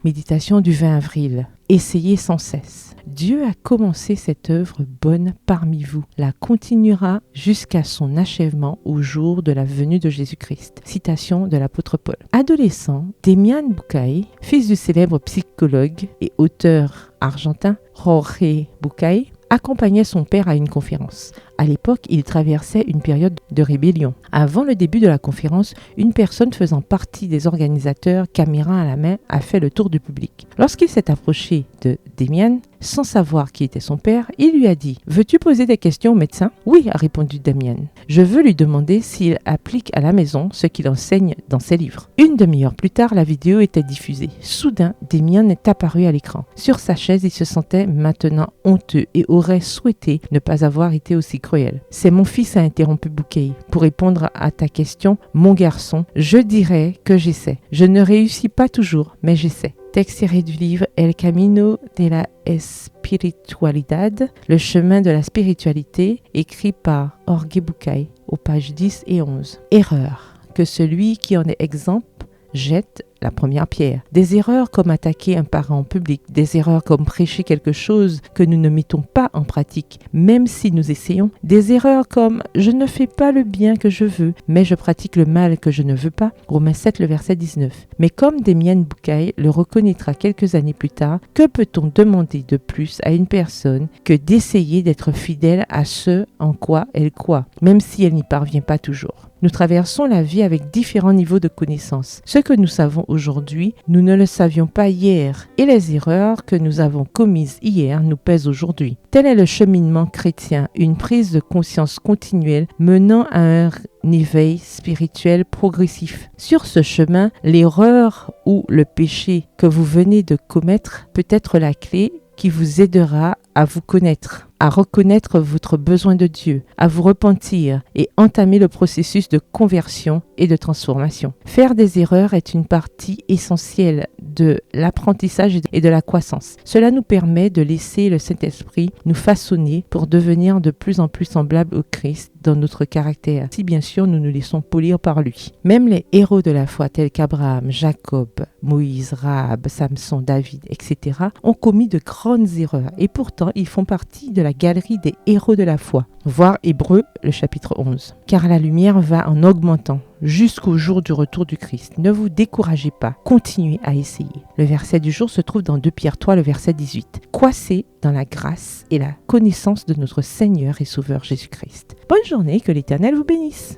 Méditation du 20 avril. Essayez sans cesse. Dieu a commencé cette œuvre bonne parmi vous, la continuera jusqu'à son achèvement au jour de la venue de Jésus-Christ. Citation de l'apôtre Paul. Adolescent, Demian Bucay, fils du célèbre psychologue et auteur argentin Jorge Bucay, accompagnait son père à une conférence. À l'époque, il traversait une période de rébellion. Avant le début de la conférence, une personne faisant partie des organisateurs, caméra à la main, a fait le tour du public. Lorsqu'il s'est approché de Demian, sans savoir qui était son père, il lui a dit « Veux-tu poser des questions au médecin ?» « Oui, a répondu Demian. Je veux lui demander s'il applique à la maison ce qu'il enseigne dans ses livres. » Une demi-heure plus tard, la vidéo était diffusée. Soudain, Demian est apparu à l'écran. Sur sa chaise, il se sentait maintenant honteux et aurait souhaité ne pas avoir été aussi cruel. « C'est mon fils, a interrompu Bucay. Pour répondre à ta question, mon garçon, je dirais que j'essaie. Je ne réussis pas toujours, mais j'essaie. » Texte tiré du livre El Camino de la Espiritualidad, le chemin de la spiritualité, écrit par Jorge Bucay, aux pages 10 et 11. Erreur. Que celui qui en est exempt jette la première pierre. Des erreurs comme attaquer un parent en public, des erreurs comme prêcher quelque chose que nous ne mettons pas en pratique, même si nous essayons, des erreurs comme je ne fais pas le bien que je veux, mais je pratique le mal que je ne veux pas, Romains 7, le verset 19. Mais comme Demian Bucay le reconnaîtra quelques années plus tard, que peut-on demander de plus à une personne que d'essayer d'être fidèle à ce en quoi elle croit, même si elle n'y parvient pas toujours? Nous traversons la vie avec différents niveaux de connaissances. Ce que nous savons aujourd'hui, nous ne le savions pas hier. Et les erreurs que nous avons commises hier nous pèsent aujourd'hui. Tel est le cheminement chrétien, une prise de conscience continuelle menant à un éveil spirituel progressif. Sur ce chemin, l'erreur ou le péché que vous venez de commettre peut être la clé qui vous aidera à vous connaître, à reconnaître votre besoin de Dieu, à vous repentir et entamer le processus de conversion et de transformation. Faire des erreurs est une partie essentielle de l'apprentissage et de la croissance. Cela nous permet de laisser le Saint-Esprit nous façonner pour devenir de plus en plus semblables au Christ dans notre caractère, si bien sûr nous nous laissons polir par lui. Même les héros de la foi tels qu'Abraham, Jacob, Moïse, Rahab, Samson, David, etc. ont commis de grandes erreurs et pourtant ils font partie de la galerie des héros de la foi. Voir Hébreux, le chapitre 11. Car la lumière va en augmentant jusqu'au jour du retour du Christ. Ne vous découragez pas, continuez à essayer. Le verset du jour se trouve dans 2 Pierre 3, le verset 18. Croissez dans la grâce et la connaissance de notre Seigneur et Sauveur Jésus-Christ. Bonne journée, que l'Éternel vous bénisse.